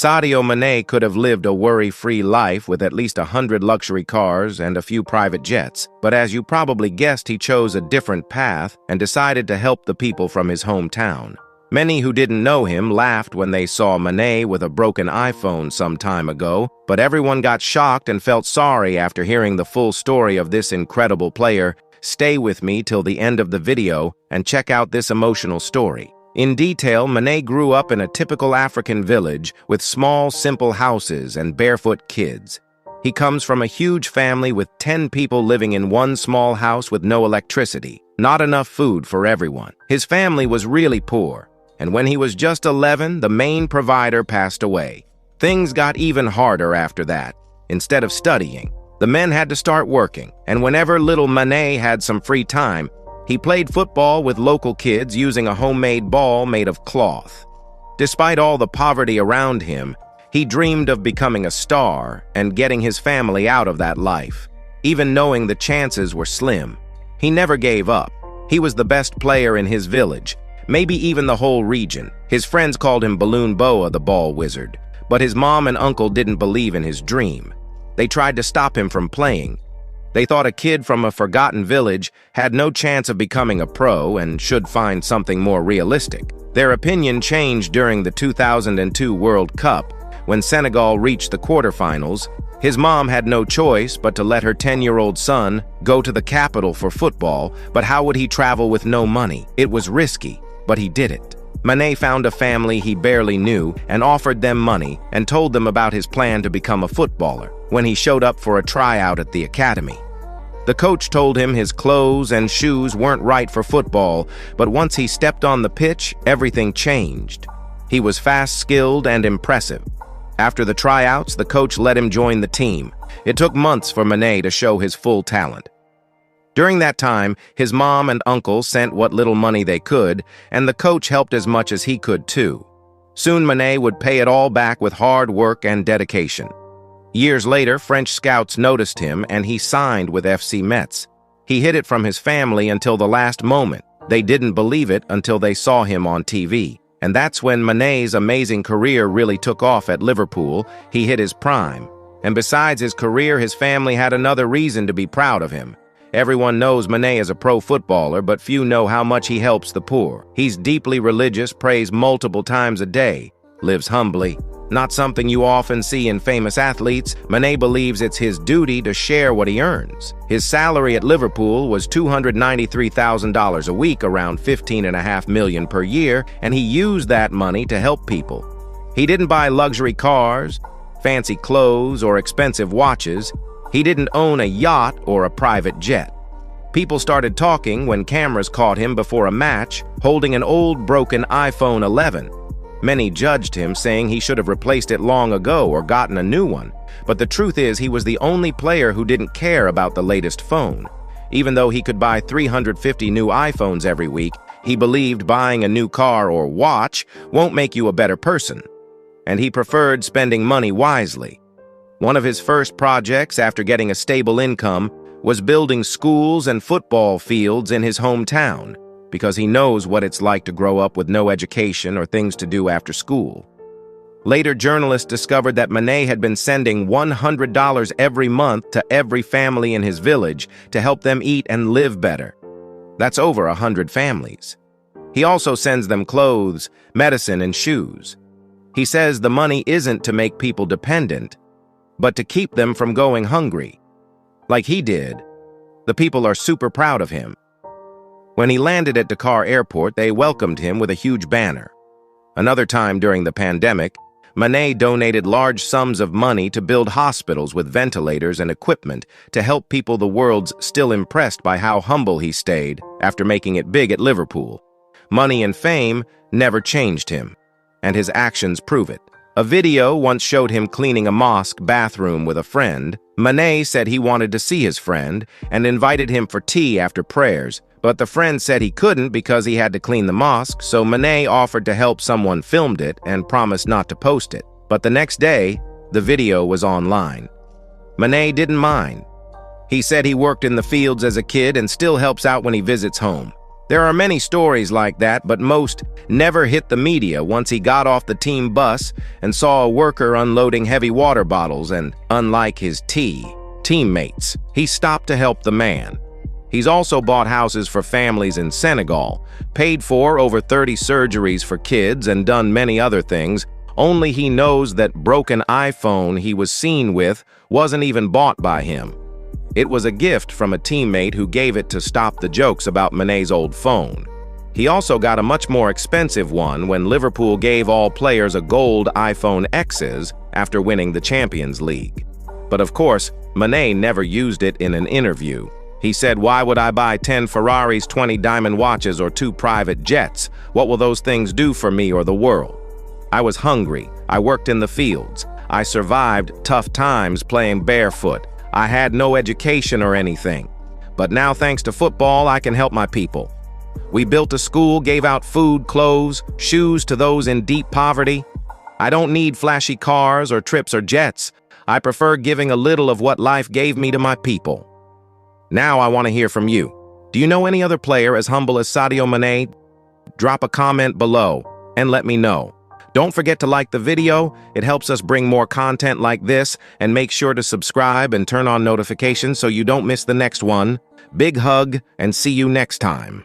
Sadio Mané could have lived a worry-free life with at least 100 luxury cars and a few private jets, but as you probably guessed, he chose a different path and decided to help the people from his hometown. Many who didn't know him laughed when they saw Mané with a broken iPhone some time ago, but everyone got shocked and felt sorry after hearing the full story of this incredible player. Stay with me till the end of the video and check out this emotional story. In detail, Mané grew up in a typical African village with small, simple houses and barefoot kids. He comes from a huge family with 10 people living in one small house with no electricity, not enough food for everyone. His family was really poor, and when he was just 11, the main provider passed away. Things got even harder after that. Instead of studying, the men had to start working, and whenever little Mané had some free time, he played football with local kids using a homemade ball made of cloth. Despite all the poverty around him, he dreamed of becoming a star and getting his family out of that life. Even knowing the chances were slim, he never gave up. He was the best player in his village, maybe even the whole region. His friends called him Balloon Boa, the ball wizard, but his mom and uncle didn't believe in his dream. They tried to stop him from playing. They thought a kid from a forgotten village had no chance of becoming a pro and should find something more realistic. Their opinion changed during the 2002 World Cup. When Senegal reached the quarterfinals, his mom had no choice but to let her 10-year-old son go to the capital for football, but how would he travel with no money? It was risky, but he did it. Mané found a family he barely knew and offered them money and told them about his plan to become a footballer. When he showed up for a tryout at the academy, the coach told him his clothes and shoes weren't right for football, but once he stepped on the pitch, everything changed. He was fast, skilled, and impressive. After the tryouts, the coach let him join the team. It took months for Mané to show his full talent. During that time, his mom and uncle sent what little money they could, and the coach helped as much as he could too. Soon Mané would pay it all back with hard work and dedication. Years later, French scouts noticed him and he signed with FC Metz. He hid it from his family until the last moment. They didn't believe it until they saw him on TV. And that's when Mané's amazing career really took off at Liverpool. He hit his prime. And besides his career, his family had another reason to be proud of him. Everyone knows Mané is a pro footballer, but few know how much he helps the poor. He's deeply religious, prays multiple times a day, lives humbly. Not something you often see in famous athletes. Mané believes it's his duty to share what he earns. His salary at Liverpool was $293,000 a week, around $15.5 million per year, and he used that money to help people. He didn't buy luxury cars, fancy clothes, or expensive watches. He didn't own a yacht or a private jet. People started talking when cameras caught him before a match holding an old broken iPhone 11. Many judged him, saying he should have replaced it long ago or gotten a new one. But the truth is, he was the only player who didn't care about the latest phone. Even though he could buy 350 new iPhones every week, he believed buying a new car or watch won't make you a better person. And he preferred spending money wisely. One of his first projects after getting a stable income was building schools and football fields in his hometown, because he knows what it's like to grow up with no education or things to do after school. Later, journalists discovered that Mané had been sending $100 every month to every family in his village to help them eat and live better. That's over 100 families. He also sends them clothes, medicine, and shoes. He says the money isn't to make people dependent, but to keep them from going hungry. Like he did. The people are super proud of him. When he landed at Dakar Airport, they welcomed him with a huge banner. Another time during the pandemic, Mané donated large sums of money to build hospitals with ventilators and equipment to help people. The world's still impressed by how humble he stayed after making it big at Liverpool. Money and fame never changed him, and his actions prove it. A video once showed him cleaning a mosque bathroom with a friend. Mané said he wanted to see his friend and invited him for tea after prayers, but the friend said he couldn't because he had to clean the mosque, so Mané offered to help. Someone filmed it and promised not to post it. But the next day, the video was online. Mané didn't mind. He said he worked in the fields as a kid and still helps out when he visits home. There are many stories like that, but most never hit the media once he got off the team bus and saw a worker unloading heavy water bottles, and unlike his teammates, he stopped to help the man. He's also bought houses for families in Senegal, paid for over 30 surgeries for kids, and done many other things. Only he knows that broken iPhone he was seen with wasn't even bought by him. It was a gift from a teammate who gave it to stop the jokes about Mané's old phone. He also got a much more expensive one when Liverpool gave all players a gold iPhone X's after winning the Champions League. But of course, Mané never used it in an interview. He said, "Why would I buy 10 Ferraris, 20 diamond watches, or 2 private jets? What will those things do for me or the world? I was hungry. I worked in the fields. I survived tough times playing barefoot. I had no education or anything. But now, thanks to football, I can help my people. We built a school, gave out food, clothes, shoes to those in deep poverty. I don't need flashy cars or trips or jets. I prefer giving a little of what life gave me to my people." Now I want to hear from you. Do you know any other player as humble as Sadio Mané? Drop a comment below and let me know. Don't forget to like the video. It helps us bring more content like this, and make sure to subscribe and turn on notifications so you don't miss the next one. Big hug and see you next time.